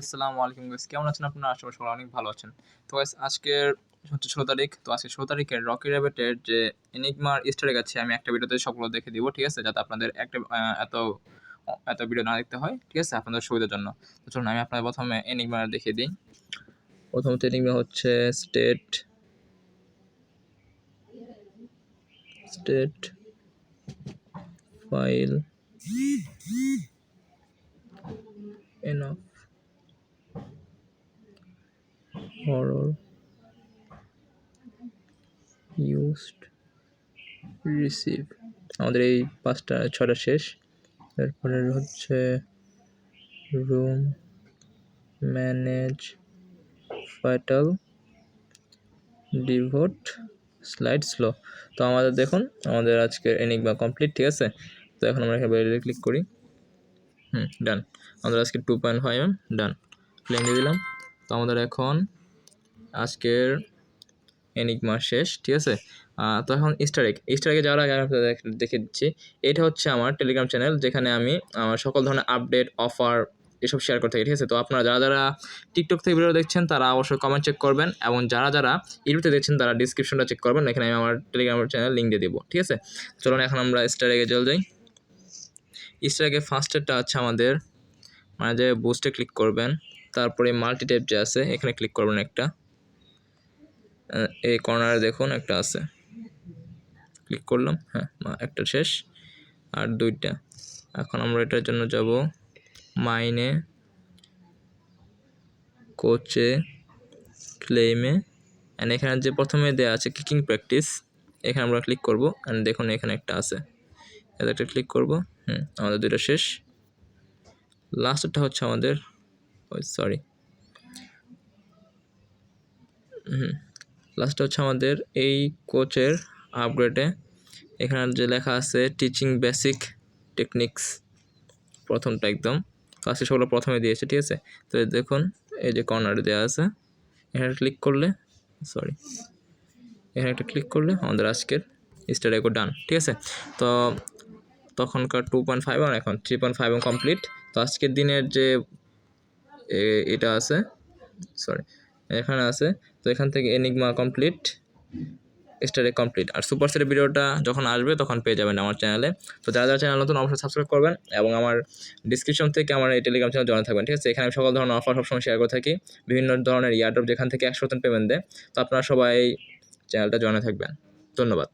আসসালামু আলাইকুম গাইস, কেমন আছেন আপনারা? আশা করি সবাই অনেক ভালো আছেন। তো গাইস আজকের হচ্ছে 16 তারিখ। তো আজকে 16 তারিখের রকি র্যাবিটের যে এনিগমার ইস্টার এগ আছে আমি একটা ভিডিওতে সবগুলো দেখে দিব, ঠিক আছে? যাতে আপনাদের একটা এত ভিডিও না দেখতে হয়, ঠিক আছে? আপনাদের সুবিধার জন্য। তো চলুন আমি আপনাদের প্রথমে এনিগমা দেখিয়ে দিই। প্রথমত এনিগমা হচ্ছে state file enough horror used receive। আমাদের এই 5টা 6টা শেষ। এরপরে হচ্ছে রুম ম্যানেজ ফাইটাল ডিভোট স্লাইড স্লো। তো আমাদের দেখুন আমাদের আজকের এনিগমা কমপ্লিট, ঠিক আছে? তো এখন আমরা এখানে বাইরে ক্লিক করি। ডান। আমাদের আজকে 2.5 ডান, ক্লেম দিয়ে দিলাম। তো আমাদের এখন আজকের এনিগমা শেষ, ঠিক আছে? তো এখন ইস্টার এগে যাওয়ার আগে আমি দেখে দিচ্ছি। এটা হচ্ছে আমার টেলিগ্রাম চ্যানেল, যেখানে আমি আমার সকল ধরনের আপডেট অফার এসব শেয়ার করতে থাকি, ঠিক আছে? তো আপনারা যারা টিকটক থেকে ভিডিও দেখছেন তারা অবশ্যই কমেন্ট চেক করবেন, এবং যারা ইউটিউবে দেখছেন তারা ডিসক্রিপশনটা চেক করবেন। এখানে আমি আমার টেলিগ্রাম চ্যানেল লিঙ্ক দিয়ে দেবো, ঠিক আছে? চলুন এখন আমরা ইস্টার এগে চলে যাই। ইস্টার এগে ফার্স্টেরটা আছে আমাদের, মানে যে বুস্টে ক্লিক করবেন, তারপরে মাল্টি ট্যাব যে আছে এখানে ক্লিক করবেন একটা। এই কর্নারে দেখুন একটা আছে, ক্লিক করলাম। হ্যাঁ, একটা শেষ, আর 2টা। এখন আমরা এটার জন্য যাব মাইনে, কোচে, ক্লেমে, অ্যান্ড এখানে যে প্রথমে দেওয়া আছে কিকিং প্র্যাকটিস, এখানে আমরা ক্লিক করব। অ্যান্ড দেখুন এখানে একটা আছে, এটা একটা ক্লিক করব। আমাদের 2টা শেষ। লাস্টটা হচ্ছে আমাদের লাস্টটা হচ্ছে আমাদের এই কোচের আপগ্রেডে। এখানে যে লেখা আছে টিচিং বেসিক টেকনিক্স, প্রথমটা একদম ক্লাসে সবগুলো প্রথমে দিয়েছে, ঠিক আছে? তো দেখুন এই যে কর্নারে দেওয়া আছে, এখানে ক্লিক করলে এখানে একটা ক্লিক করলে আমাদের আজকের ইস্টার এগও ডান, ঠিক আছে? তো তখনকার 2.5 আর এখন 3.5 কমপ্লিট। তো আজকের দিনের যে এটা আছে এখানে আছে, তো এখান থেকে এনিগমা কমপ্লিট, স্টারে কমপ্লিট, আর সুপার সেটের ভিডিওটা যখন আসবে তখন পেয়ে যাবেন আমার চ্যানেলে। তো যারা চ্যানেল নতুন অবশ্যই সাবস্ক্রাইব করবেন, এবং আমার ডিসক্রিপশন থেকে আমার এই টেলিগ্রাম চ্যানেল জয়েন থাকবেন, ঠিক আছে? এখানে আমি সকল ধরনের অফার সবসময় শেয়ার করে থাকি, বিভিন্ন ধরনের ইয়ারড্রপ যেখান থেকে 100% পেমেন্ট দেয়। তো আপনারা সবাই চ্যানেলটা জয়েন থাকবেন। ধন্যবাদ।